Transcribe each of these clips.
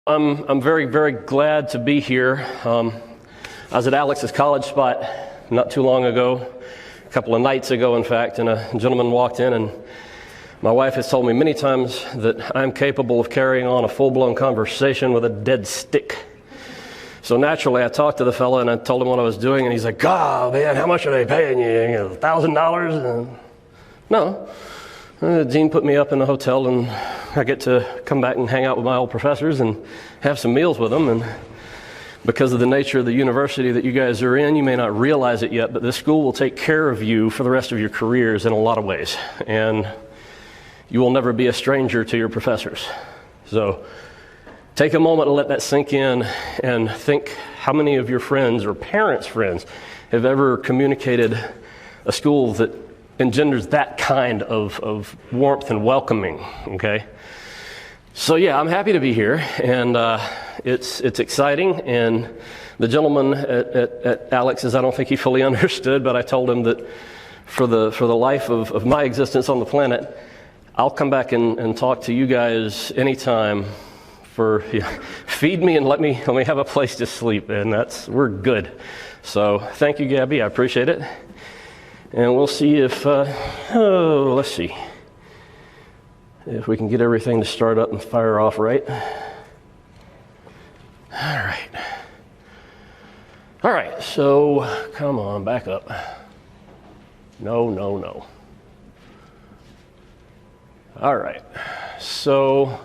I'm very, very glad to be here. I was at Alex's college spot not too long ago, a couple of nights ago, in fact, and a gentleman walked in, and my wife has told me many times that I'm capable of carrying on a full-blown conversation with a dead stick. So naturally, I talked to the fellow, and I told him what I was doing, and he's like, "God, man, how much are they paying you? $1,000?" No. The dean put me up in the hotel, and I get to come back and hang out with my old professors and have some meals with them. And because of the nature of the university that you guys are in, you may not realize it yet, but this school will take care of you for the rest of your careers in a lot of ways. And you will never be a stranger to your professors. So take a moment to let that sink in and think how many of your friends or parents' friends have ever communicated a school that engenders that kind of warmth and welcoming, okay? So yeah, I'm happy to be here, and it's exciting, and the gentleman at Alex's, I don't think he fully understood, but I told him that for the life of my existence on the planet, I'll come back and talk to you guys anytime feed me and let me have a place to sleep, and we're good. So thank you, Gabby, I appreciate it. And we'll see if, let's see, if we can get everything to start up and fire off right. All right, so come on, back up. No. All right, so,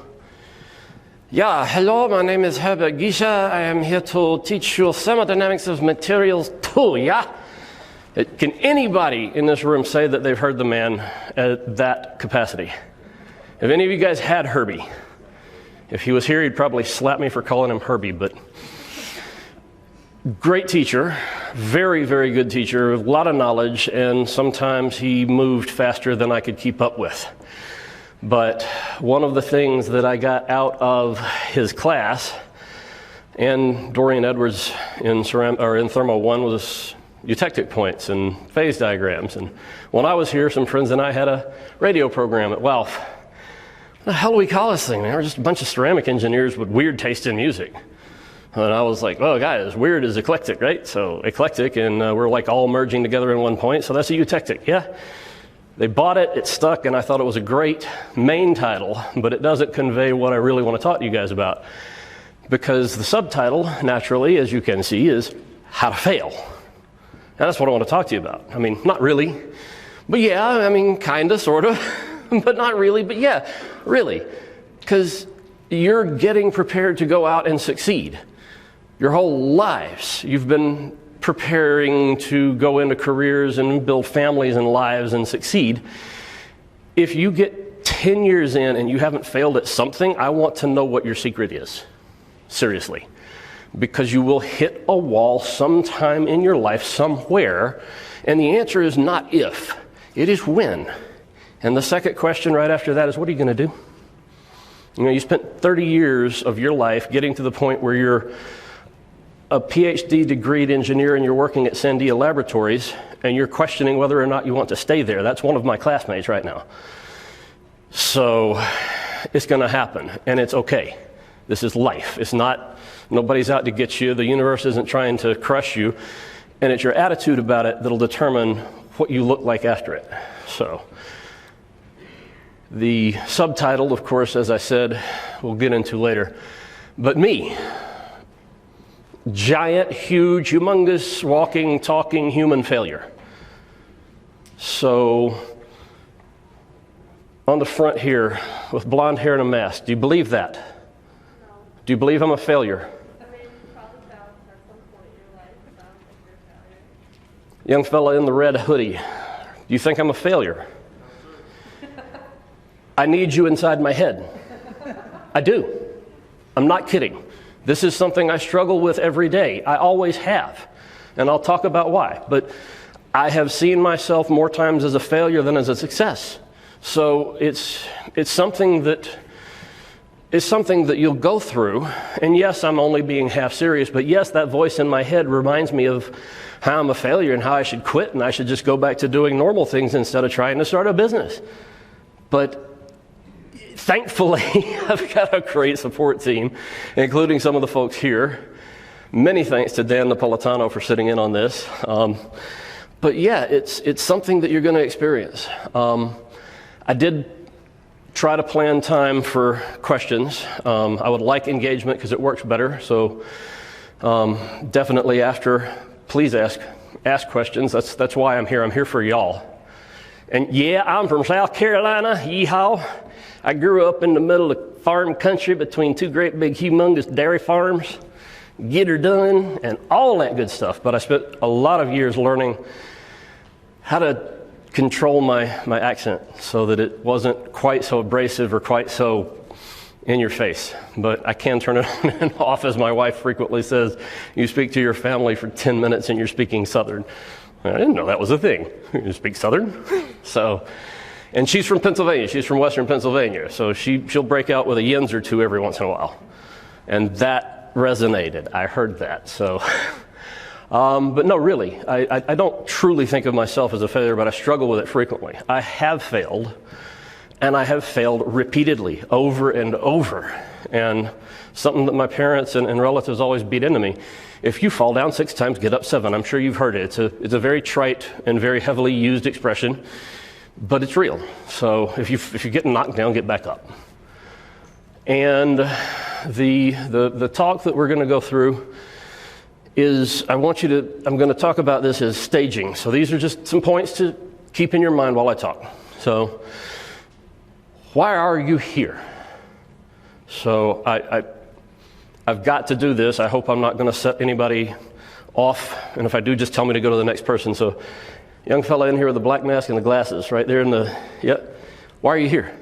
yeah, hello, my name is Herbert Gisha. I am here to teach you thermodynamics of materials 2, yeah? Can anybody in this room say that they've heard the man at that capacity? Have any of you guys had Herbie? If he was here, he'd probably slap me for calling him Herbie, but great teacher, very, very good teacher, a lot of knowledge, and sometimes he moved faster than I could keep up with. But one of the things that I got out of his class, and Dorian Edwards in Thermo 1 was eutectic points and phase diagrams. And when I was here, some friends and I had a radio program at WALF. What the hell do we call this thing, man? We're just a bunch of ceramic engineers with weird taste in music. And I was like, oh, guys, weird is eclectic, right? So eclectic, and we're like all merging together in one point, so that's a eutectic, yeah? They bought it, it stuck, and I thought it was a great main title, but it doesn't convey what I really want to talk to you guys about. Because the subtitle, naturally, as you can see, is How to Fail. And that's what I want to talk to you about. I mean, not really, but yeah, I mean, kind of, sort of, but not really, but yeah, really. Because you're getting prepared to go out and succeed. Your whole lives, you've been preparing to go into careers and build families and lives and succeed. If you get 10 years in and you haven't failed at something, I want to know what your secret is. Seriously. Because you will hit a wall sometime in your life, somewhere, and the answer is not if, it is when. And the second question right after that is, what are you going to do? You know, you spent 30 years of your life getting to the point where you're a PhD degreed engineer and you're working at Sandia Laboratories, and you're questioning whether or not you want to stay there. That's one of my classmates right now. So it's going to happen, and it's okay. This is life. It's not, nobody's out to get you. The universe isn't trying to crush you. And it's your attitude about it that'll determine what you look like after it. So the subtitle, of course, as I said, we'll get into later. But me, giant, huge, humongous, walking, talking human failure. So on the front here with blonde hair and a mask, do you believe that? Do you believe I'm a failure? I mean, you probably failed at some point in your life, but I don't think you're a failure. Young fella in the red hoodie, do you think I'm a failure? I need you inside my head. I do. I'm not kidding. This is something I struggle with every day. I always have. And I'll talk about why. But I have seen myself more times as a failure than as a success. So it's something that you'll go through. And yes, I'm only being half serious, but yes, that voice in my head reminds me of how I'm a failure and how I should quit and I should just go back to doing normal things instead of trying to start a business. But thankfully, I've got a great support team, including some of the folks here. Many thanks to Dan Napolitano for sitting in on this. But yeah, it's something that you're going to experience. I did try to plan time for questions. I would like engagement because it works better. So definitely please ask questions. That's why I'm here. I'm here for y'all. And yeah, I'm from South Carolina. Yeehaw. I grew up in the middle of farm country between two great big humongous dairy farms. Get her done and all that good stuff. But I spent a lot of years learning how to control my accent so that it wasn't quite so abrasive or quite so in your face. But I can turn it on and off, as my wife frequently says. You speak to your family for 10 minutes and you're speaking Southern. I didn't know that was a thing. You speak Southern? And she's from Pennsylvania. She's from Western Pennsylvania. So she'll break out with a yens or two every once in a while. And that resonated. I heard that. So, but no, really, I don't truly think of myself as a failure, but I struggle with it frequently. I have failed, and I have failed repeatedly, over and over. And something that my parents and relatives always beat into me: if you fall down 6 times, get up 7. I'm sure you've heard it. It's a very trite and very heavily used expression, but it's real. So if you get knocked down, get back up. And the talk that we're going to go through is, I'm going to talk about this as staging. So these are just some points to keep in your mind while I talk. So, why are you here? So I've got to do this. I hope I'm not going to set anybody off. And if I do, just tell me to go to the next person. So, young fella in here with the black mask and the glasses, right there why are you here?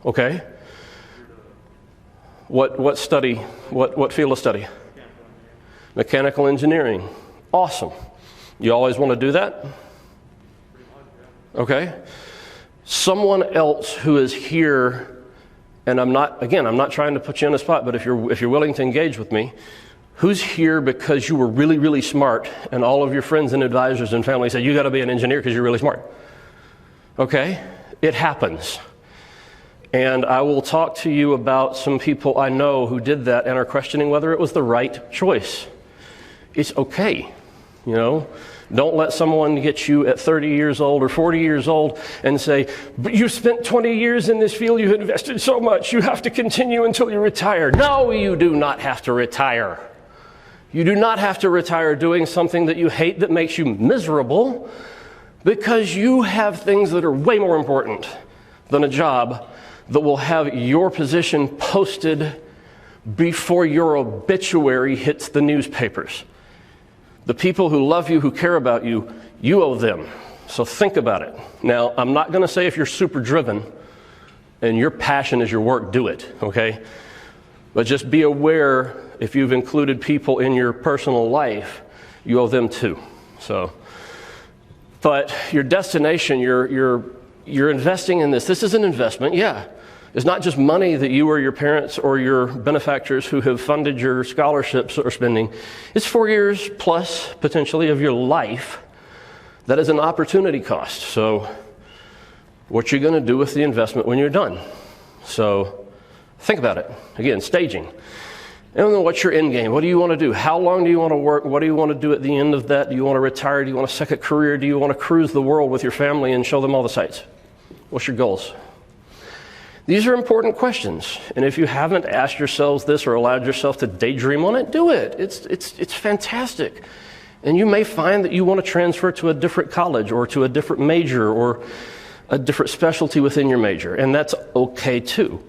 Okay. What study? What field of study? Mechanical engineering. Awesome. You always want to do that? Okay. Someone else who is here, and I'm not trying to put you on the spot, but if you're willing to engage with me, who's here because you were really, really smart and all of your friends and advisors and family said, you got to be an engineer because you're really smart? Okay. It happens. And I will talk to you about some people I know who did that and are questioning whether it was the right choice. It's okay, Don't let someone get you at 30 years old or 40 years old and say, but you spent 20 years in this field, you invested so much, you have to continue until you retire. No, you do not have to retire. You do not have to retire doing something that you hate, that makes you miserable, because you have things that are way more important than a job that will have your position posted before your obituary hits the newspapers. The people who love you, who care about you, you owe them. So think about it. Now, I'm not going to say if you're super driven and your passion is your work, do it, okay? But just be aware, if you've included people in your personal life, you owe them too. So, but your destination, you're investing in this. This is an investment, yeah. It's not just money that you or your parents or your benefactors who have funded your scholarships are spending. It's 4 years plus, potentially, of your life that is an opportunity cost. So what you're going to do with the investment when you're done. So think about it. Again, staging. And then what's your end game? What do you want to do? How long do you want to work? What do you want to do at the end of that? Do you want to retire? Do you want a second career? Do you want to cruise the world with your family and show them all the sights? What's your goals? These are important questions, and if you haven't asked yourselves this or allowed yourself to daydream on it, do it. It's fantastic. And you may find that you want to transfer to a different college or to a different major or a different specialty within your major, and that's okay too.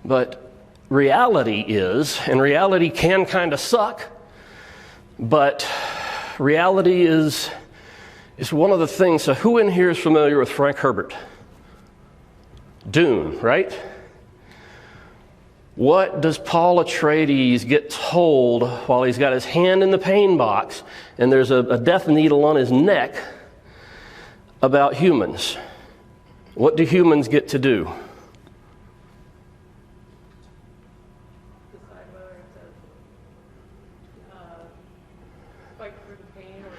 But reality is, and reality can kind of suck, but reality is one of the things. So who in here is familiar with Frank Herbert? Dune, right? What does Paul Atreides get told while he's got his hand in the pain box and there's a death needle on his neck about humans? What do humans get to do? Decide whether to fight through the pain or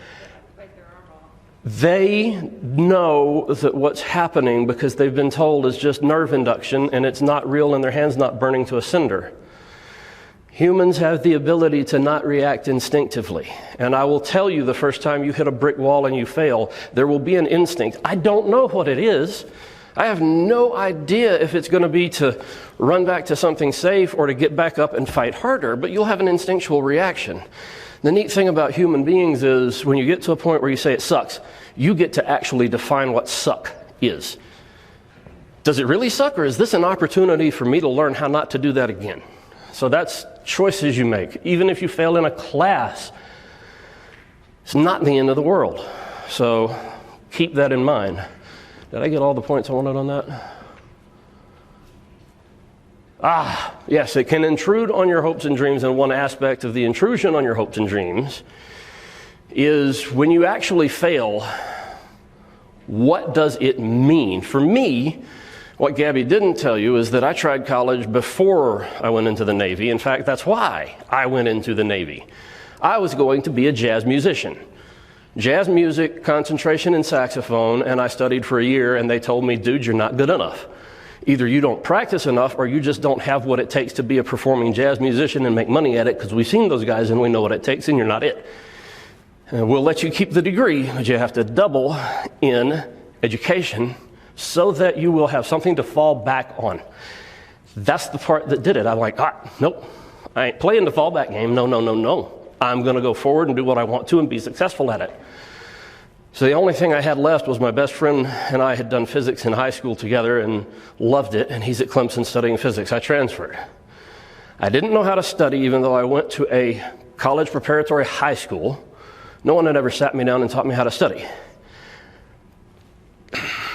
fight their arm off. They know that what's happening, because they've been told, is just nerve induction and it's not real and their hand's not burning to a cinder. Humans have the ability to not react instinctively. And I will tell you, the first time you hit a brick wall and you fail, there will be an instinct. I don't know what it is. I have no idea if it's going to be to run back to something safe or to get back up and fight harder, but you'll have an instinctual reaction. The neat thing about human beings is when you get to a point where you say it sucks, you get to actually define what suck is. Does it really suck, or is this an opportunity for me to learn how not to do that again? So that's choices you make. Even if you fail in a class, it's not the end of the world. So keep that in mind. Did I get all the points I wanted on that? Yes, it can intrude on your hopes and dreams, and one aspect of the intrusion on your hopes and dreams is when you actually fail, what does it mean? For me, what Gabby didn't tell you is that I tried college before I went into the Navy. In fact, that's why I went into the Navy. I was going to be a jazz musician. Jazz music, concentration in saxophone, and I studied for a year, and they told me, dude, you're not good enough. Either you don't practice enough or you just don't have what it takes to be a performing jazz musician and make money at it, because we've seen those guys and we know what it takes, and you're not it. We'll let you keep the degree, but you have to double in education so that you will have something to fall back on. That's the part that did it. I'm like, nope, I ain't playing the fallback game. No. I'm going to go forward and do what I want to and be successful at it. So the only thing I had left was my best friend and I had done physics in high school together and loved it, and he's at Clemson studying physics. I transferred. I didn't know how to study, even though I went to a college preparatory high school. No one had ever sat me down and taught me how to study.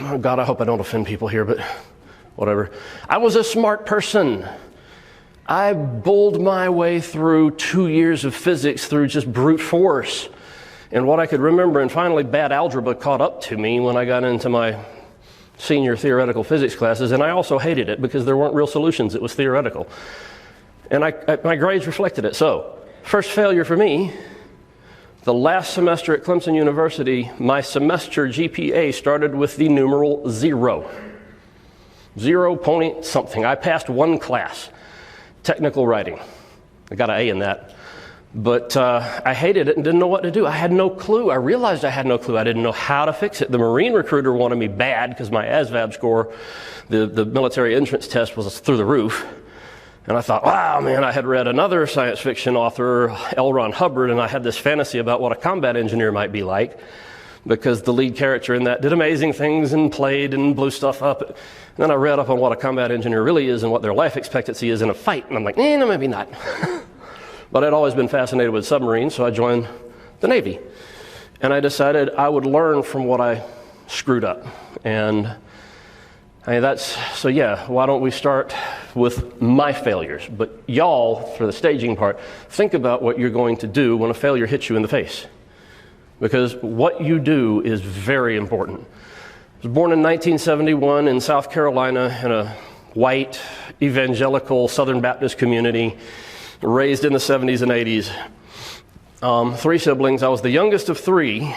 Oh God, I hope I don't offend people here, but whatever. I was a smart person. I bowled my way through 2 years of physics through just brute force. And what I could remember, and finally bad algebra caught up to me when I got into my senior theoretical physics classes, and I also hated it because there weren't real solutions, it was theoretical. And my grades reflected it. So, first failure for me, the last semester at Clemson University, my semester GPA started with the numeral 0. 0 point something. I passed one class, technical writing. I got an A in that. But I hated it and didn't know what to do. I had no clue. I realized I had no clue. I didn't know how to fix it. The Marine recruiter wanted me bad because my ASVAB score, the military entrance test, was through the roof. And I thought, wow, man, I had read another science fiction author, L. Ron Hubbard, and I had this fantasy about what a combat engineer might be like, because the lead character in that did amazing things and played and blew stuff up. And then I read up on what a combat engineer really is and what their life expectancy is in a fight. And I'm like, no, maybe not. But I'd always been fascinated with submarines, so I joined the Navy. And I decided I would learn from what I screwed up. And why don't we start with my failures? But y'all, for the staging part, think about what you're going to do when a failure hits you in the face. Because what you do is very important. I was born in 1971 in South Carolina in a white, evangelical Southern Baptist community, raised in the 70s and 80s. 3 siblings. I was the youngest of 3.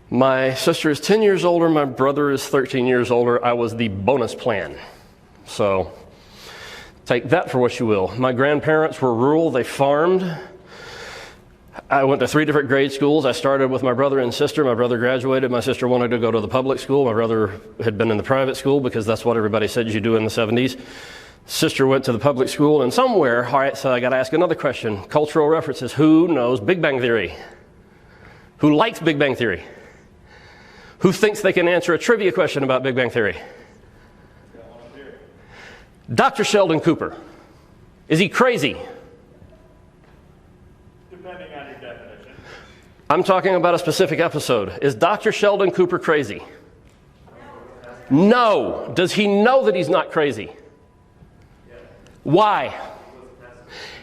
My sister is 10 years older. My brother is 13 years older. I was the bonus plan. So take that for what you will. My grandparents were rural. They farmed. I went to 3 different grade schools. I started with my brother and sister. My brother graduated. My sister wanted to go to the public school. My brother had been in the private school because that's what everybody said you do in the 70s. Sister went to the public school, and somewhere, all right, so I got to ask another question. Cultural references. Who knows Big Bang Theory? Who likes Big Bang Theory? Who thinks they can answer a trivia question about Big Bang Theory? Dr. Sheldon Cooper. Is he crazy? Depending on your definition. I'm talking about a specific episode. Is Dr. Sheldon Cooper crazy? No. Does he know that he's not crazy? Why?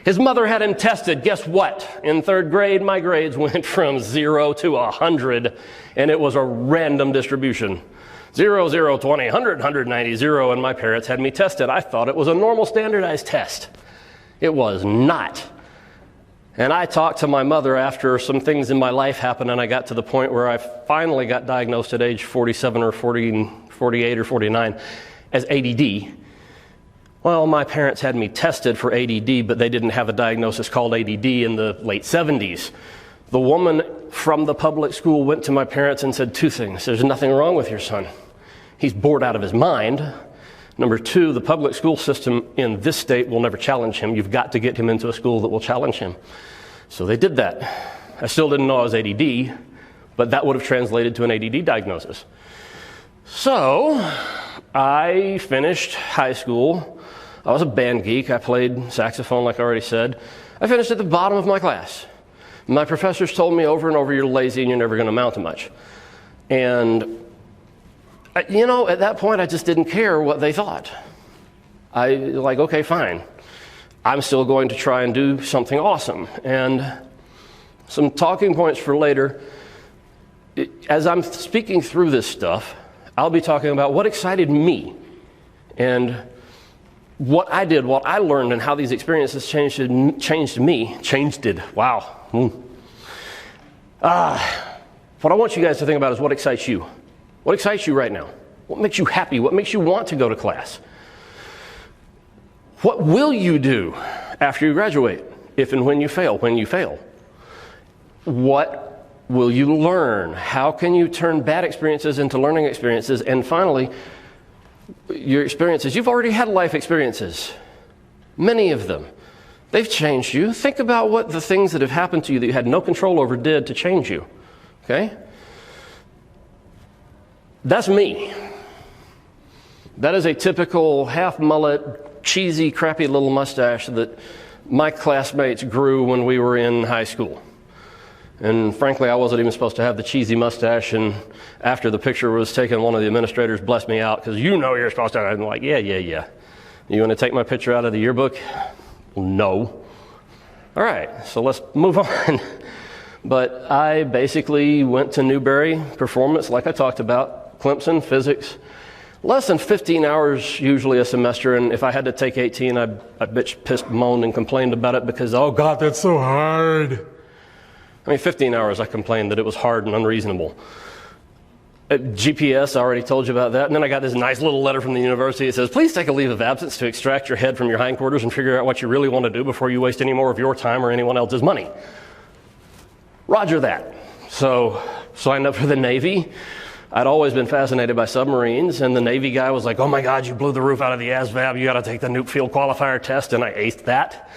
His mother had him tested. Guess what? In third grade, my grades went from 0 to 100, and it was a random distribution. 0, 0, 20, 100, 190, 0, and my parents had me tested. I thought it was a normal standardized test. It was not. And I talked to my mother after some things in my life happened, and I got to the point where I finally got diagnosed at age 47 or 48 or 49 as ADD. Well, my parents had me tested for ADD, but they didn't have a diagnosis called ADD in the late 70s. The woman from the public school went to my parents and said two things. There's nothing wrong with your son. He's bored out of his mind. Number two, the public school system in this state will never challenge him. You've got to get him into a school that will challenge him. So they did that. I still didn't know I was ADD, but that would have translated to an ADD diagnosis. So I finished high school. I was a band geek. I played saxophone, like I already said. I finished at the bottom of my class. My professors told me over and over, you're lazy and you're never going to amount to much. And, you know, at that point, I just didn't care what they thought. Okay, fine. I'm still going to try and do something awesome. And some talking points for later. As I'm speaking through this stuff, I'll be talking about what excited me and what I did, what I learned, and how these experiences changed me. Wow. What I want you guys to think about is what excites you. What excites you right now? What makes you happy? What makes you want to go to class? What will you do after you graduate, if and when you fail? What will you learn? How can you turn bad experiences into learning experiences? And finally, your experiences. You've already had life experiences, many of them. They've changed you. Think about what the things that have happened to you that you had no control over did to change you, okay? That's me. That is a typical half-mullet, cheesy, crappy little mustache that my classmates grew when we were in high school. And frankly, I wasn't even supposed to have the cheesy mustache, and after the picture was taken, one of the administrators blessed me out, because you know you're supposed to. I'm like, yeah. You want to take my picture out of the yearbook? No. All right, so let's move on. But I basically went to Newberry, performance, like I talked about, Clemson, physics, less than 15 hours usually a semester, and if I had to take 18, I bitched, pissed, moaned, and complained about it because, oh God, that's so hard. 15 hours I complained that it was hard and unreasonable. GPS, I already told you about that. And then I got this nice little letter from the university. It says, please take a leave of absence to extract your head from your hindquarters and figure out what you really want to do before you waste any more of your time or anyone else's money. Roger that. So signed up for the Navy. I'd always been fascinated by submarines, and the Navy guy was like, oh my God, you blew the roof out of the ASVAB. You got to take the nuke field qualifier test, and I aced that.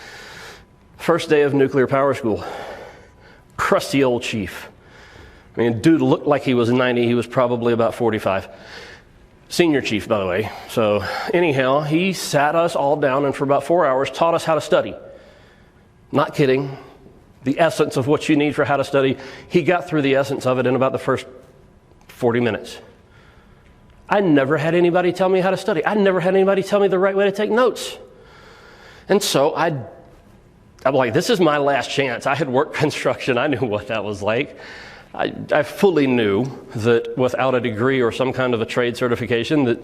First day of nuclear power school. Crusty old chief. Dude looked like he was 90. He was probably about 45. Senior chief, by the way. So anyhow, he sat us all down and for about 4 hours taught us how to study. Not kidding. The essence of what you need for how to study. He got through the essence of it in about the first 40 minutes. I never had anybody tell me how to study. I never had anybody tell me the right way to take notes. And so I'm like, this is my last chance. I had worked construction. I knew what that was like. I fully knew that without a degree or some kind of a trade certification that,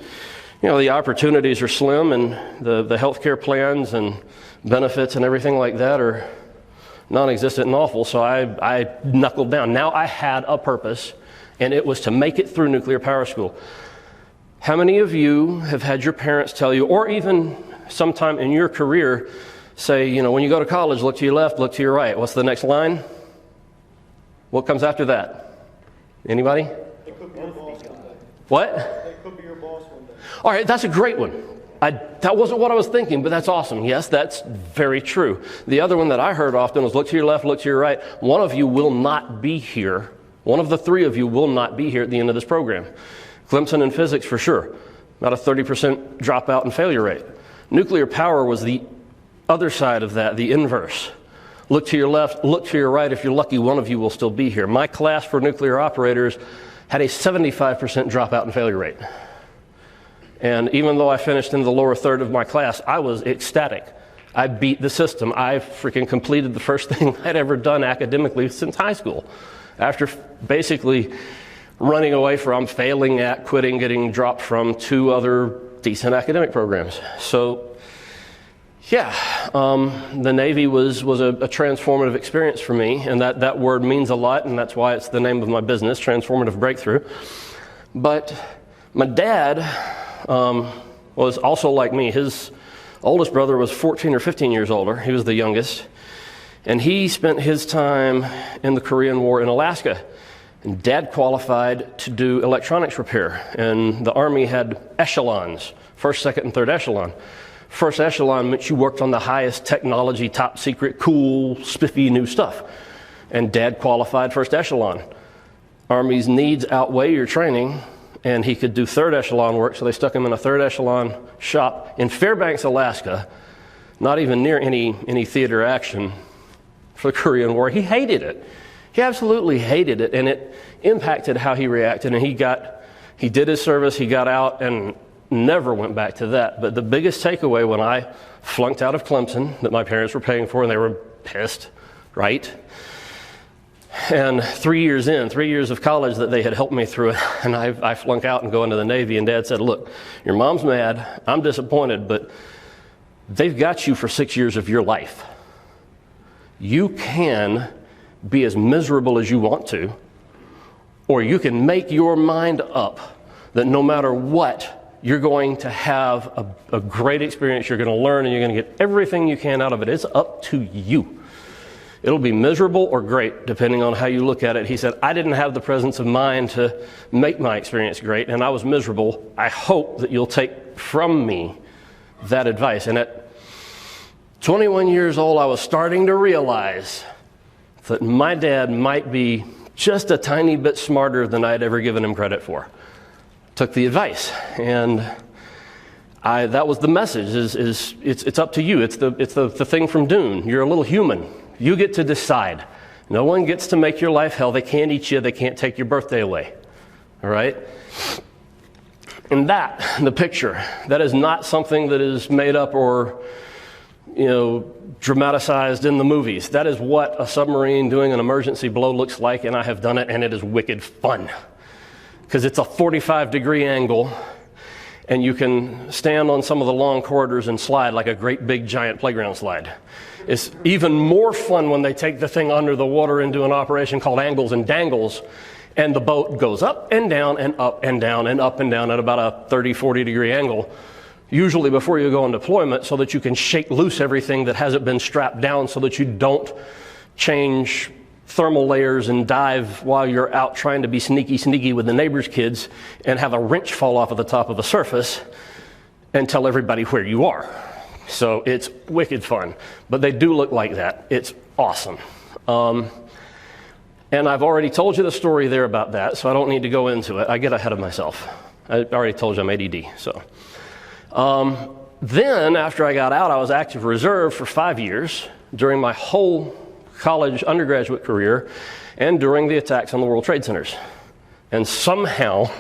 the opportunities are slim, and the healthcare plans and benefits and everything like that are non-existent and awful. So I knuckled down. Now I had a purpose, and it was to make it through nuclear power school. How many of you have had your parents tell you, or even sometime in your career, say, when you go to college, look to your left, look to your right. What's the next line? What comes after that? Anybody? They could be your boss one day. What? They could be your boss one day. All right, that's a great one. That wasn't what I was thinking, but that's awesome. Yes, that's very true. The other one that I heard often was look to your left, look to your right. One of you will not be here. One of the three of you will not be here at the end of this program. Clemson and physics for sure. About a 30% dropout and failure rate. Nuclear power was the other side of that, the inverse. Look to your left, look to your right. If you're lucky, one of you will still be here. My class for nuclear operators had a 75% dropout and failure rate. And even though I finished in the lower third of my class, I was ecstatic. I beat the system. I freaking completed the first thing I'd ever done academically since high school. After basically running away from, failing at, quitting, getting dropped from 2 other decent academic programs. So, yeah, the Navy was a transformative experience for me, and that word means a lot, and that's why it's the name of my business, Transformative Breakthrough. But my dad was also like me. His oldest brother was 14 or 15 years older. He was the youngest. And he spent his time in the Korean War in Alaska. And Dad qualified to do electronics repair. And the Army had echelons, first, second, and third echelon. First echelon meant you worked on the highest technology, top secret, cool, spiffy new stuff. And Dad qualified first echelon. Army's needs outweigh your training, and he could do third echelon work, so they stuck him in a third echelon shop in Fairbanks, Alaska, not even near any theater action for the Korean War. He hated it. He absolutely hated it, and it impacted how he reacted, and he did his service, he got out, and never went back to that. But the biggest takeaway when I flunked out of Clemson that my parents were paying for, and they were pissed, right? And 3 years of college that they had helped me through it, and I flunk out and go into the Navy, and Dad said, look, your mom's mad, I'm disappointed, but they've got you for 6 years of your life. You can be as miserable as you want to, or you can make your mind up that no matter what, you're going to have a great experience, you're going to learn, and you're going to get everything you can out of it. It's up to you. It'll be miserable or great, depending on how you look at it. He said, I didn't have the presence of mind to make my experience great, and I was miserable. I hope that you'll take from me that advice. And at 21 years old, I was starting to realize that my dad might be just a tiny bit smarter than I'd ever given him credit for. Took the advice, and that was the message, it's up to you. It's the thing from Dune. You're a little human. You get to decide. No one gets to make your life hell. They can't eat you. They can't take your birthday away. All right? And the picture, that is not something that is made up or, dramatized in the movies. That is what a submarine doing an emergency blow looks like, and I have done it, and it is wicked fun. Because it's a 45-degree angle, and you can stand on some of the long corridors and slide like a great big giant playground slide. It's even more fun when they take the thing under the water and do an operation called angles and dangles, and the boat goes up and down and up and down and up and down at about a 30, 40-degree angle, usually before you go on deployment, so that you can shake loose everything that hasn't been strapped down so that you don't change thermal layers and dive while you're out trying to be sneaky with the neighbor's kids and have a wrench fall off of the top of a surface and tell everybody where you are. So it's wicked fun, but they do look like that. It's awesome. And I've already told you the story there about that, so I don't need to go into it. I get ahead of myself. I already told you I'm ADD. So then after I got out, I was active reserve for 5 years during my whole college undergraduate career and during the attacks on the World Trade Centers. And somehow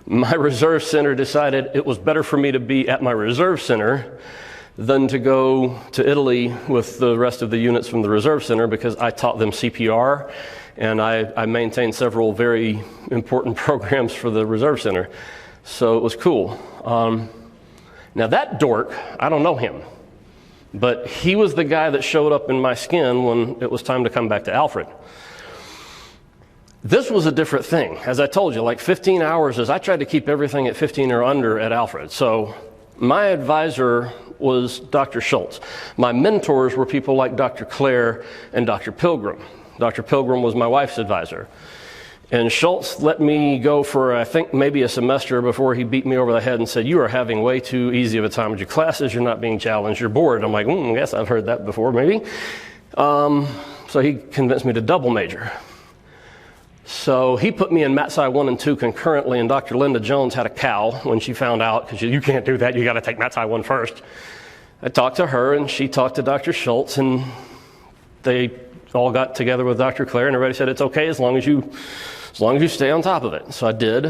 my reserve center decided it was better for me to be at my reserve center than to go to Italy with the rest of the units from the reserve center, because I taught them CPR and I maintained several very important programs for the reserve center. So it was cool. Now that dork, I don't know him, but he was the guy that showed up in my skin when it was time to come back to Alfred. This was a different thing. As I told you, like 15 hours I tried to keep everything at 15 or under at Alfred. So my advisor was Dr. Schultz. My mentors were people like Dr. Clare and Dr. Pilgrim. Dr. Pilgrim was my wife's advisor. And Schultz let me go for, I think, maybe a semester before he beat me over the head and said, you are having way too easy of a time with your classes, you're not being challenged, you're bored. I'm like, I guess I've heard that before, maybe. So he convinced me to double major. So he put me in Mat Sci 1 and 2 concurrently, and Dr. Linda Jones had a cow when she found out, because you can't do that, you got to take Mat Sci 1 first. I talked to her, and she talked to Dr. Schultz, and they all got together with Dr. Clare, and everybody said it's okay as long as you stay on top of it. So I did.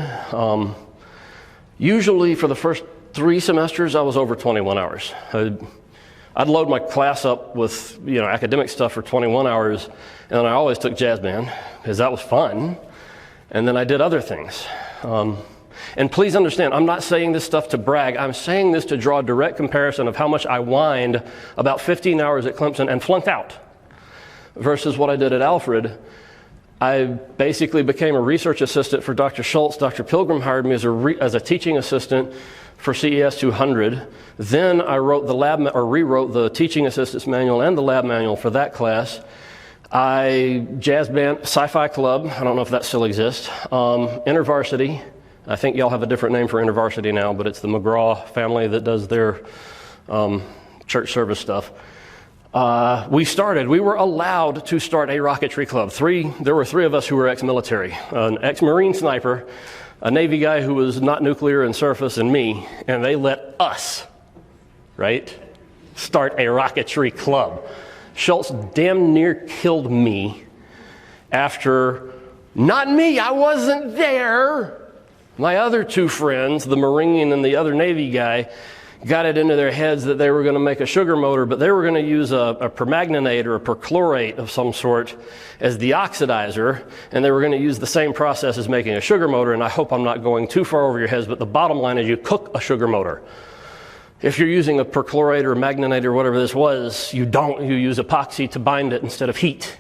Usually for the first 3 semesters, I was over 21 hours. I'd load my class up with, academic stuff for 21 hours, and I always took jazz band, because that was fun. And then I did other things. And please understand, I'm not saying this stuff to brag. I'm saying this to draw a direct comparison of how much I whined about 15 hours at Clemson and flunked out versus what I did at Alfred. I basically became a research assistant for Dr. Schultz. Dr. Pilgrim hired me as a teaching assistant for CES 200. Then I wrote rewrote the teaching assistants manual and the lab manual for that class. I jazz band, sci-fi club, I don't know if that still exists, InterVarsity. I think y'all have a different name for InterVarsity now, but it's the McGraw family that does their church service stuff. We were allowed to start a rocketry club. There were 3 of us who were ex-military, an ex-Marine sniper, a Navy guy who was not nuclear and surface, and me, and they let us, start a rocketry club. Schultz damn near killed me after, not me, I wasn't there. My other 2 friends, the Marine and the other Navy guy, got it into their heads that they were going to make a sugar motor, but they were going to use a permanganate or a perchlorate of some sort as the oxidizer, and they were going to use the same process as making a sugar motor, and I hope I'm not going too far over your heads, but the bottom line is you cook a sugar motor. If you're using a perchlorate or magnanate or whatever this was, you use epoxy to bind it instead of heat.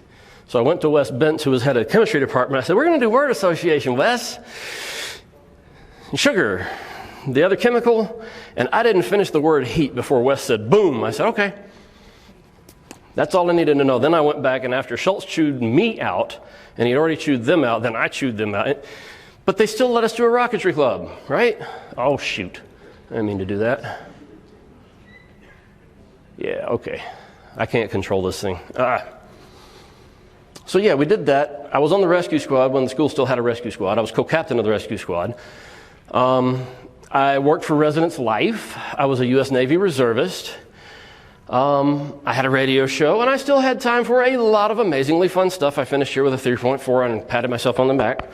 So I went to Wes Bentz, who was head of the chemistry department. I said, we're going to do word association, Wes. Sugar, the other chemical, and I didn't finish the word heat before Wes said, boom. I said, okay. That's all I needed to know. Then I went back, and after Schultz chewed me out, and he'd already chewed them out, then I chewed them out. But they still let us do a rocketry club, right? Oh, shoot. I didn't mean to do that. Yeah, okay. I can't control this thing. So yeah, we did that. I was on the rescue squad when the school still had a rescue squad. I was co-captain of the rescue squad. I worked for Residence Life. I was a U.S. Navy reservist. I had a radio show, and I still had time for a lot of amazingly fun stuff. I finished here with a 3.4 and patted myself on the back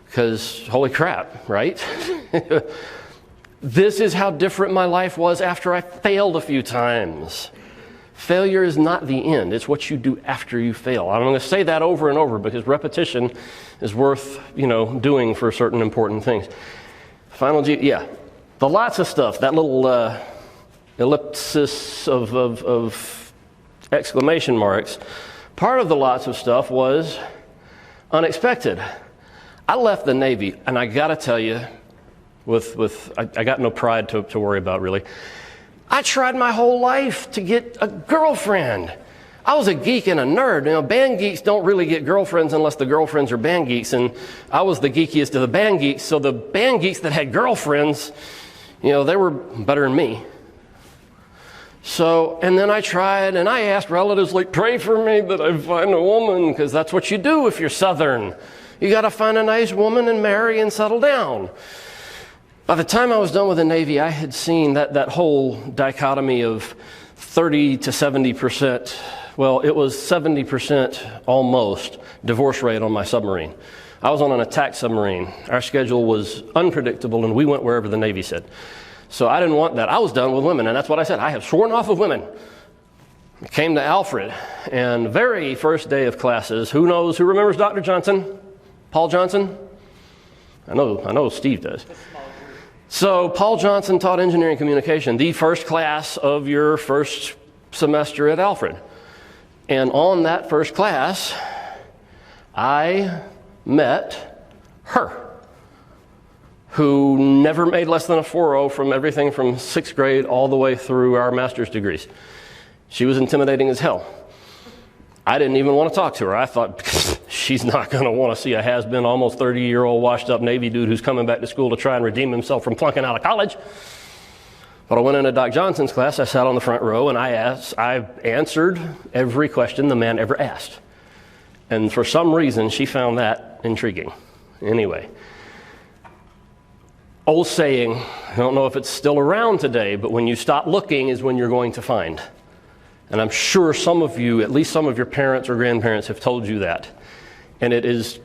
because holy crap, right? This is how different my life was after I failed a few times. Failure is not the end. It's what you do after you fail. I'm going to say that over and over because repetition is worth, doing for certain important things. Final G, yeah. The lots of stuff, that little ellipsis of exclamation marks, part of the lots of stuff was unexpected. I left the Navy, and I got to tell you, I got no pride to worry about, really. I tried my whole life to get a girlfriend. I was a geek and a nerd. Band geeks don't really get girlfriends unless the girlfriends are band geeks, and I was the geekiest of the band geeks, so the band geeks that had girlfriends, they were better than me. So, and then I tried, and I asked relatives, pray for me that I find a woman, because that's what you do if you're Southern. You got to find a nice woman and marry and settle down. By the time I was done with the Navy, I had seen that whole dichotomy of 30 to 70%, well, it was 70% almost divorce rate on my submarine. I was on an attack submarine. Our schedule was unpredictable, and we went wherever the Navy said. So I didn't want that. I was done with women, and that's what I said. I have sworn off of women. I came to Alfred, and very first day of classes, who remembers Dr. Johnson? Paul Johnson? I know Steve does. So Paul Johnson taught engineering communication, the first class of your first semester at Alfred. And on that first class, I met her, who never made less than a 4.0 from everything from 6th grade all the way through our master's degrees. She was intimidating as hell. I didn't even want to talk to her. I thought, she's not going to want to see a has-been, almost 30-year-old washed-up Navy dude who's coming back to school to try and redeem himself from flunking out of college. But I went into Doc Johnson's class. I sat on the front row, and I answered every question the man ever asked. And for some reason, she found that intriguing. Anyway, old saying, I don't know if it's still around today, but when you stop looking is when you're going to find. And I'm sure some of you, at least some of your parents or grandparents, have told you that. And it's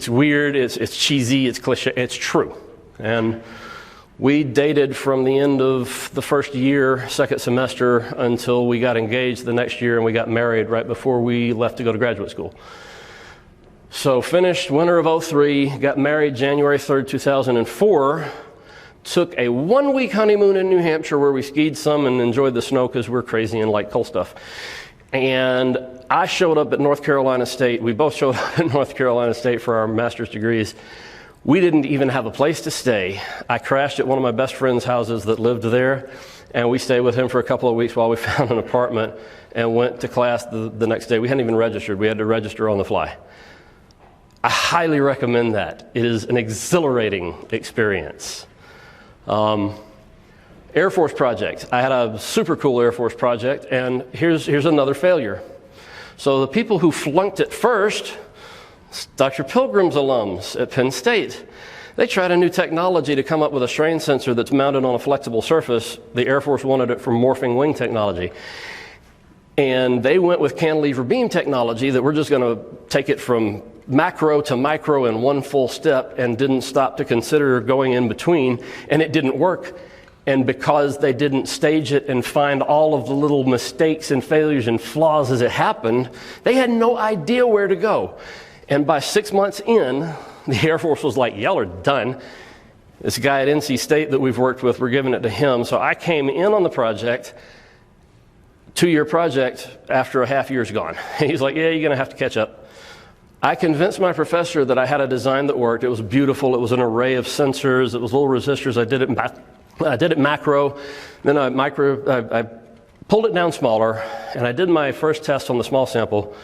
weird, it's cheesy, it's cliche, it's true. And We dated from the end of the first year, second semester, until we got engaged the next year, and we got married right before we left to go to graduate school. So finished winter of '03, got married January 3rd, 2004, took a 1-week honeymoon in New Hampshire where we skied some and enjoyed the snow because we're crazy and like cold stuff. And I showed up at North Carolina State. We both showed up at North Carolina State for our master's degrees. We didn't even have a place to stay. I crashed at one of my best friend's houses that lived there, and we stayed with him for a couple of weeks while we found an apartment and went to class the next day. We hadn't even registered. We had to register on the fly. I highly recommend that. It is an exhilarating experience. Air Force project. I had a super cool Air Force project, and here's another failure. So the people who flunked it first, Dr. Pilgrim's alums at Penn State, they tried a new technology to come up with a strain sensor that's mounted on a flexible surface. The Air Force wanted it for morphing wing technology. And they went with cantilever beam technology that we're just going to take it from macro to micro in one full step, and didn't stop to consider going in between, and it didn't work. And because they didn't stage it and find all of the little mistakes and failures and flaws as it happened, they had no idea where to go. And by 6 months in, the Air Force was like, y'all are done. This guy at NC State that we've worked with, we're giving it to him. So I came in on the project, 2-year project, after a half year's gone. He's like, yeah, you're going to have to catch up. I convinced my professor that I had a design that worked. It was beautiful. It was an array of sensors. It was little resistors. I did it macro. Then I pulled it down smaller, and I did my first test on the small sample.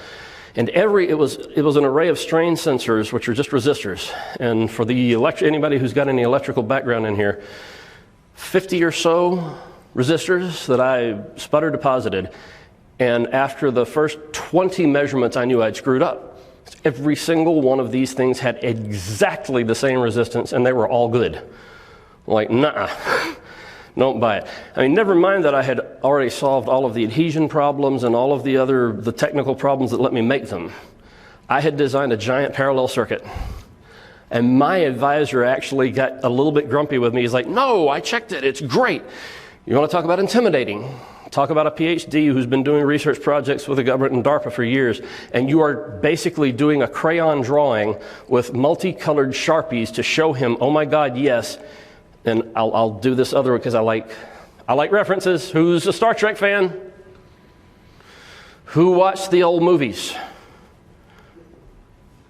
And it was an array of strain sensors, which are just resistors. And for the anybody who's got any electrical background in here, 50 or so resistors that I sputter deposited. And after the first 20 measurements, I knew I'd screwed up. Every single one of these things had exactly the same resistance, and they were all good. Like, nah. Don't buy it. I mean, never mind that I had already solved all of the adhesion problems and all of the technical problems that let me make them. I had designed a giant parallel circuit. And my advisor actually got a little bit grumpy with me. He's like, no, I checked it. It's great. You want to talk about intimidating? Talk about a PhD who's been doing research projects with the government and DARPA for years, and you are basically doing a crayon drawing with multicolored Sharpies to show him, oh my God, yes. And I'll do this other because I like references. Who's a Star Trek fan? Who watched the old movies?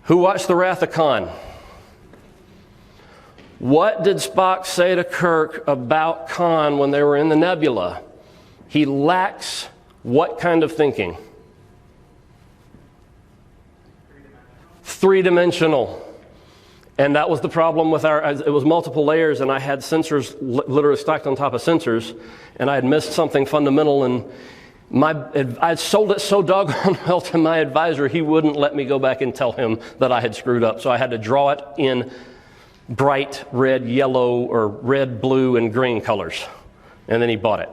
Who watched The Wrath of Khan? What did Spock say to Kirk about Khan when they were in the nebula? He lacks what kind of thinking? Three-dimensional. And that was the problem with it was multiple layers, and I had sensors literally stacked on top of sensors, and I had missed something fundamental, and I sold it so doggone well to my advisor, he wouldn't let me go back and tell him that I had screwed up. So I had to draw it in bright red, yellow, or red, blue, and green colors. And then he bought it.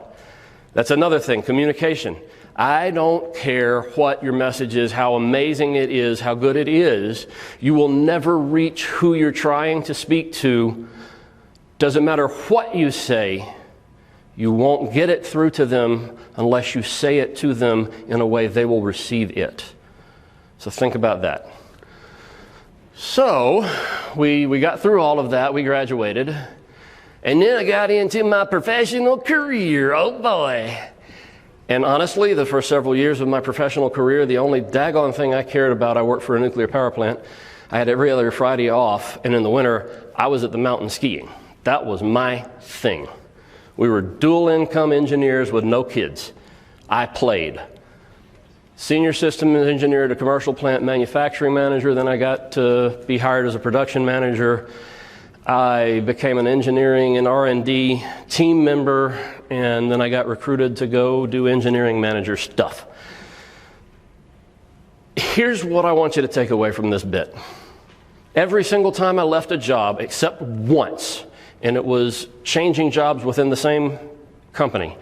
That's another thing, communication. I don't care what your message is, how amazing it is, how good it is. You will never reach who you're trying to speak to. Doesn't matter what you say. You won't get it through to them unless you say it to them in a way they will receive it. So think about that. So we got through all of that. We graduated. And then I got into my professional career. Oh boy. And honestly, the first several years of my professional career, the only daggone thing I cared about, I worked for a nuclear power plant. I had every other Friday off, and in the winter, I was at the mountain skiing. That was my thing. We were dual income engineers with no kids. I played. Senior systems engineer to commercial plant manufacturing manager, then I got to be hired as a production manager. I became an engineering and R&D team member, and then I got recruited to go do engineering manager stuff. Here's what I want you to take away from this bit. Every single time I left a job, except once, and it was changing jobs within the same company.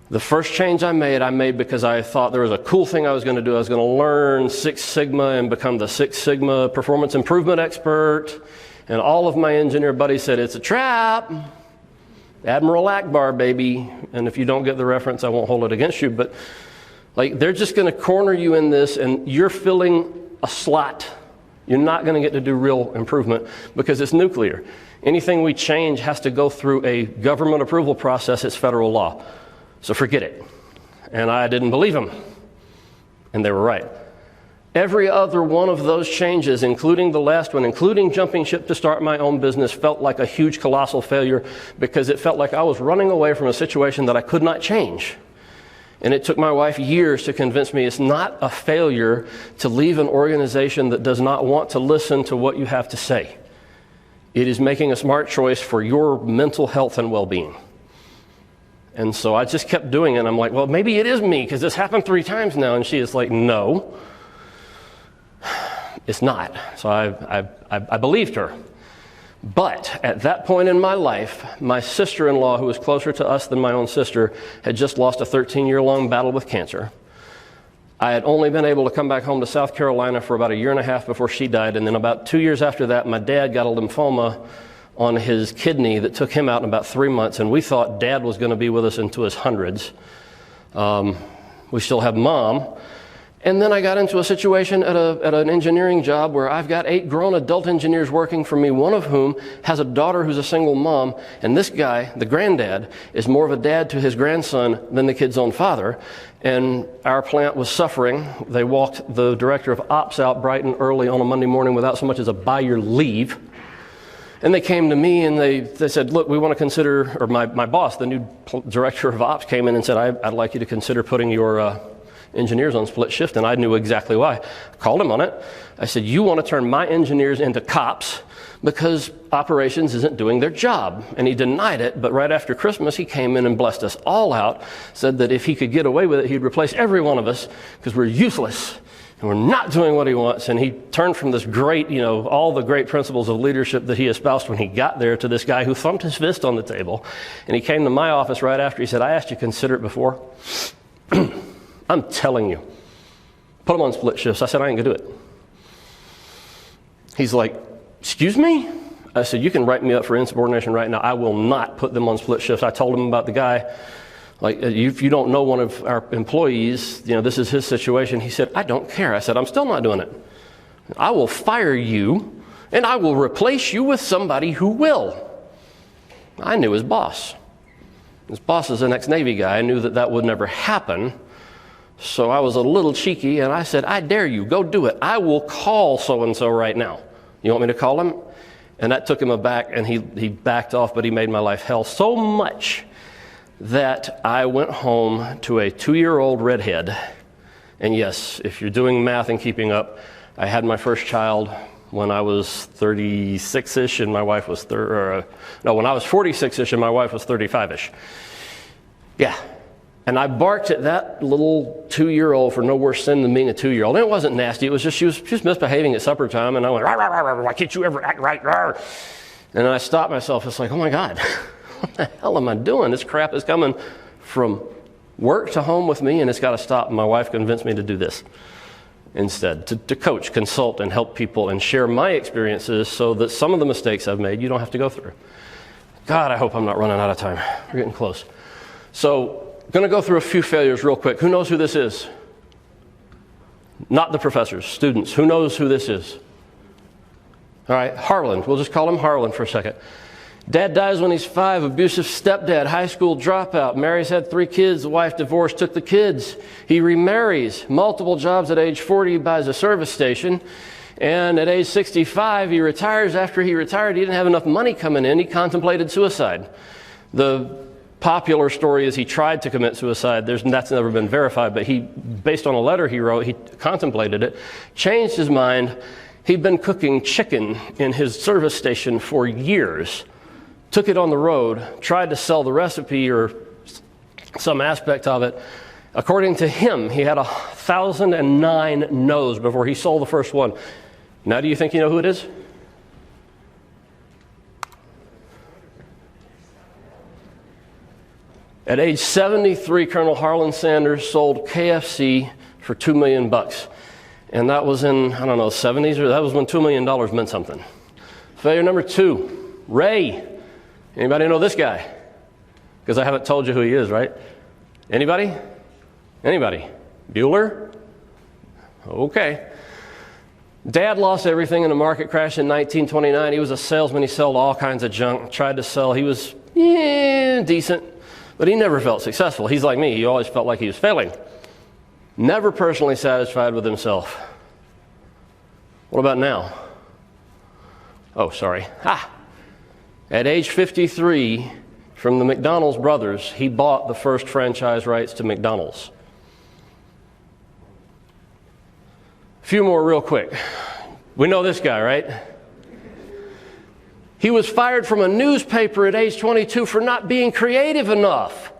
The first change I made because I thought there was a cool thing I was going to do. I was going to learn Six Sigma and become the Six Sigma performance improvement expert. And all of my engineer buddies said, it's a trap. Admiral Akbar, baby. And if you don't get the reference, I won't hold it against you. But like, they're just going to corner you in this, and you're filling a slot. You're not going to get to do real improvement because it's nuclear. Anything we change has to go through a government approval process. It's federal law. So forget it. And I didn't believe them. And they were right. Every other one of those changes, including the last one, including jumping ship to start my own business, felt like a huge, colossal failure because it felt like I was running away from a situation that I could not change. And it took my wife years to convince me it's not a failure to leave an organization that does not want to listen to what you have to say. It is making a smart choice for your mental health and well-being. And so I just kept doing it. I'm like, well, maybe it is me because this happened 3 times now. And she is like, no. It's not. So I believed her. But at that point in my life, my sister-in-law, who was closer to us than my own sister, had just lost a 13-year-long battle with cancer. I had only been able to come back home to South Carolina for about 1.5 years before she died. And then about 2 years after that, my dad got a lymphoma on his kidney that took him out in about 3 months. And we thought Dad was going to be with us into his hundreds. We still have Mom. And then I got into a situation at an engineering job where I've got 8 grown adult engineers working for me, one of whom has a daughter who's a single mom. And this guy, the granddad, is more of a dad to his grandson than the kid's own father. And our plant was suffering. They walked the director of ops out bright and early on a Monday morning without so much as a buy your leave. And they came to me and they said, look, we want to consider, or my boss, the new director of ops, came in and said, I'd like you to consider putting your engineers on split shift. And I knew exactly why. I called him on it. I said, you want to turn my engineers into cops because operations isn't doing their job. And he denied it, but right after Christmas, he came in and blessed us all out, said that if he could get away with it, he'd replace every one of us because we're useless and we're not doing what he wants. And he turned from this great, all the great principles of leadership that he espoused when he got there to this guy who thumped his fist on the table. And he came to my office right after. He said, I asked you to consider it before. I'm telling you, put them on split shifts. I said, I ain't gonna do it. He's like, excuse me? I said, you can write me up for insubordination right now. I will not put them on split shifts. I told him about the guy. Like, if you don't know one of our employees, this is his situation. He said, I don't care. I said, I'm still not doing it. I will fire you, and I will replace you with somebody who will. I knew his boss. His boss is an ex-Navy guy. I knew that would never happen. So I was a little cheeky, and I said, I dare you, go do it. I will call so-and-so right now. You want me to call him? And that took him aback, and he backed off, but he made my life hell so much that I went home to a 2-year-old redhead. And yes, if you're doing math and keeping up, I had my first child when I was 36-ish, and my wife was when I was 46-ish, and my wife was 35-ish. Yeah. And I barked at that little 2-year-old for no worse sin than being a 2-year-old. And it wasn't nasty. It was just she was misbehaving at supper time. And I went, rah, rah, rah, rah, why can't you ever act right? Rah. And I stopped myself. It's like, oh, my God, what the hell am I doing? This crap is coming from work to home with me, and it's got to stop. And my wife convinced me to do this instead, to coach, consult, and help people and share my experiences so that some of the mistakes I've made you don't have to go through. God, I hope I'm not running out of time. We're getting close. So, going to go through a few failures real quick. Who knows who this is? Not the professors, students. Who knows who this is? All right, Harlan. We'll just call him Harlan for a second. Dad dies when he's 5, abusive stepdad, high school dropout, marries, had 3 kids, the wife divorced, took the kids. He remarries, multiple jobs at age 40, he buys a service station. And at age 65, he retires. After he retired, he didn't have enough money coming in. He contemplated suicide. The popular story is he tried to commit suicide. That's never been verified, but based on a letter he wrote, he contemplated it, changed his mind. He'd been cooking chicken in his service station for years, took it on the road, tried to sell the recipe or some aspect of it. According to him, he had 1,009 no's before he sold the first one. Now, do you think you know who it is? At age 73, Colonel Harlan Sanders sold KFC for $2 million. And that was in, I don't know, 70s, or that was when $2 million meant something. Failure number 2, Ray. Anybody know this guy? Because I haven't told you who he is, right? Anybody? Anybody? Bueller? Okay. Dad lost everything in a market crash in 1929. He was a salesman. He sold all kinds of junk, tried to sell. He was decent, but he never felt successful. He's like me. He always felt like he was failing. Never personally satisfied with himself. What about now? Oh, sorry. At age 53, from the McDonald's brothers, he bought the first franchise rights to McDonald's. A few more real quick. We know this guy, right? He was fired from a newspaper at age 22 for not being creative enough.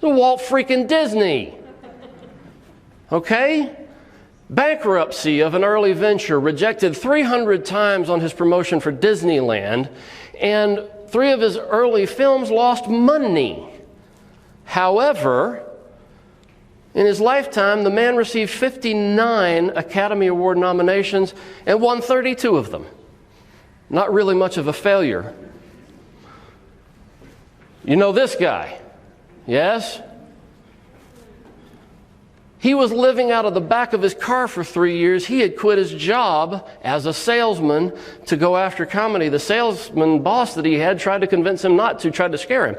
The Walt freaking Disney. Okay? Bankruptcy of an early venture, rejected 300 times on his promotion for Disneyland, and 3 of his early films lost money. However, in his lifetime, the man received 59 Academy Award nominations and won 32 of them. Not really much of a failure. You know this guy? Yes? He was living out of the back of his car for 3 years. He had quit his job as a salesman to go after comedy. The salesman boss that he had tried to convince him not to, tried to scare him.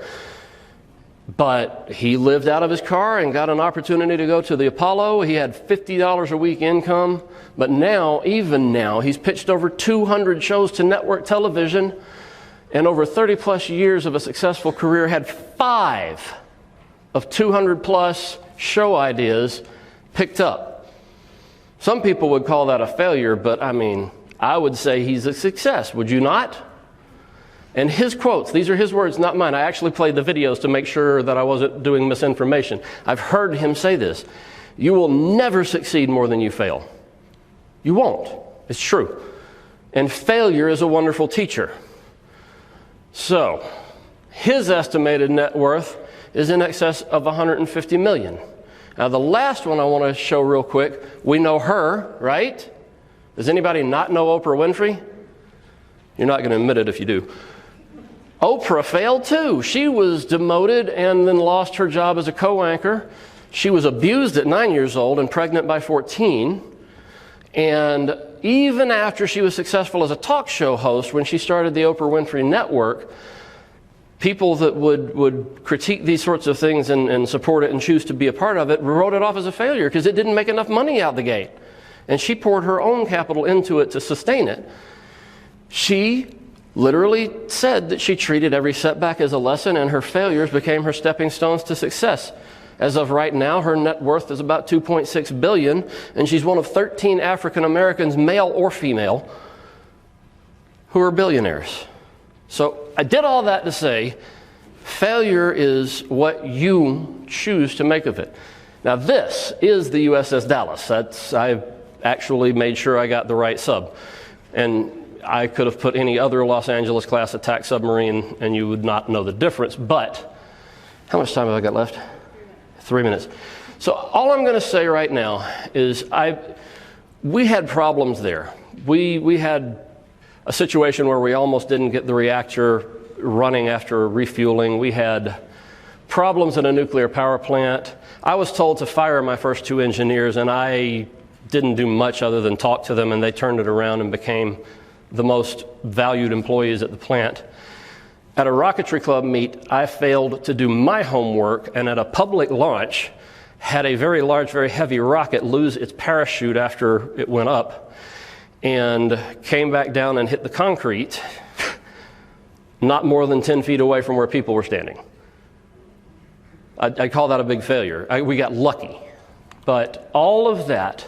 But he lived out of his car and got an opportunity to go to the Apollo. He had $50 a week income. But now, even now, he's pitched over 200 shows to network television, and over 30 plus years of a successful career, had 5 of 200 plus show ideas picked up. Some people would call that a failure, but I would say he's a success. Would you not? And his quotes, these are his words, not mine. I actually played the videos to make sure that I wasn't doing misinformation. I've heard him say this. You will never succeed more than you fail. You won't. It's true. And failure is a wonderful teacher. So, his estimated net worth is in excess of $150 million. Now, the last one I want to show real quick, we know her, right? Does anybody not know Oprah Winfrey? You're not going to admit it if you do. Oprah failed too. She was demoted and then lost her job as a co-anchor. She was abused at 9 years old and pregnant by 14. And even after she was successful as a talk show host, when she started the Oprah Winfrey Network, people that would critique these sorts of things and support it and choose to be a part of it wrote it off as a failure because it didn't make enough money out the gate. And she poured her own capital into it to sustain it. She literally said that she treated every setback as a lesson, and her failures became her stepping stones to success. As of right now, her net worth is about $2.6 billion, and she's one of 13 African Americans, male or female, who are billionaires. So I did all that to say, failure is what you choose to make of it. Now this is the USS Dallas. I actually made sure I got the right sub. And I could have put any other Los Angeles class attack submarine and you would not know the difference. But how much time have I got left? 3 minutes. So all I'm going to say right now is we had problems there. We had a situation where we almost didn't get the reactor running after refueling. We had problems in a nuclear power plant. I was told to fire my first 2 engineers, and I didn't do much other than talk to them, and they turned it around and became the most valued employees at the plant. At a rocketry club meet, I failed to do my homework, and at a public launch, had a very large, very heavy rocket lose its parachute after it went up, and came back down and hit the concrete, not more than 10 feet away from where people were standing. I call that a big failure. We got lucky. But all of that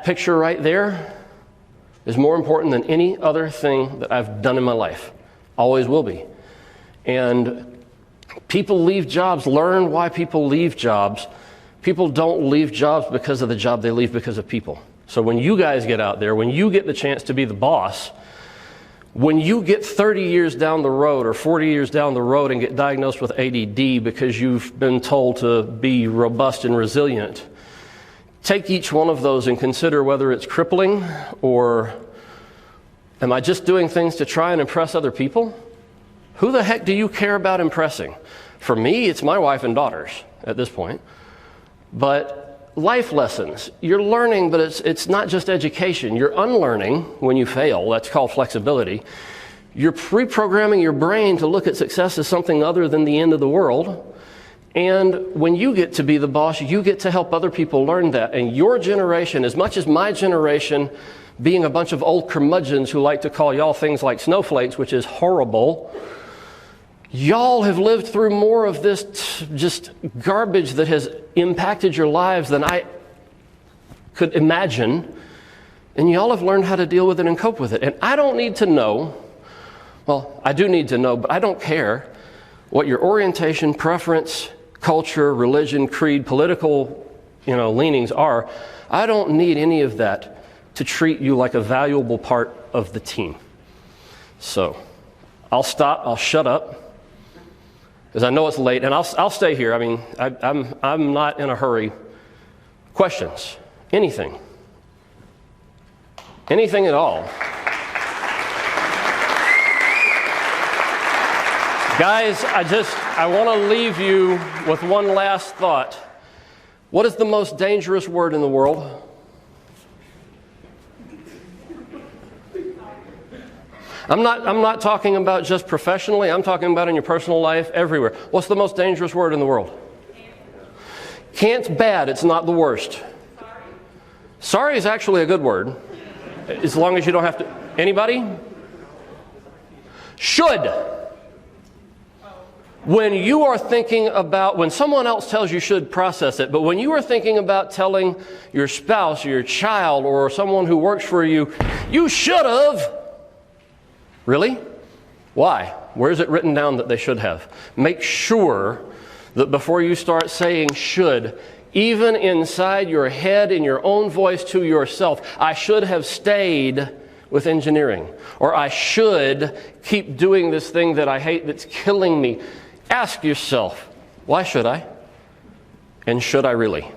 picture right there is more important than any other thing that I've done in my life. Always will be. And people leave jobs. Learn why people leave jobs. People don't leave jobs because of the job. They leave because of people. So when you guys get out there, when you get the chance to be the boss, when you get 30 years down the road or 40 years down the road and get diagnosed with ADD because you've been told to be robust and resilient, take each one of those and consider whether it's crippling or am I just doing things to try and impress other people? Who the heck do you care about impressing? For me, it's my wife and daughters at this point. But life lessons, you're learning, but it's not just education. You're unlearning when you fail. That's called flexibility. You're reprogramming your brain to look at success as something other than the end of the world. And when you get to be the boss, you get to help other people learn that. And your generation, as much as my generation, being a bunch of old curmudgeons who like to call y'all things like snowflakes, which is horrible, y'all have lived through more of this just garbage that has impacted your lives than I could imagine. And y'all have learned how to deal with it and cope with it. And I don't need to know, well, I do need to know, but I don't care what your orientation, preference, culture, religion, creed, political, leanings are. I don't need any of that to treat you like a valuable part of the team. So I'll stop, I'll shut up, because I know it's late, and I'll stay here. I mean, I'm not in a hurry. Questions? Anything? Anything at all? Guys, I want to leave you with one last thought. What is the most dangerous word in the world? I'm not talking about just professionally. I'm talking about in your personal life, everywhere. What's the most dangerous word in the world? Can't's bad. It's not the worst. Sorry is actually a good word, as long as you don't have to. Anybody? Should. When you are thinking about, when someone else tells you should, process it. But when you are thinking about telling your spouse or your child or someone who works for you, you should have. Really? Why? Where is it written down that they should have? Make sure that before you start saying should, even inside your head, in your own voice to yourself, I should have stayed with engineering, or I should keep doing this thing that I hate that's killing me. Ask yourself, why should I? And should I really?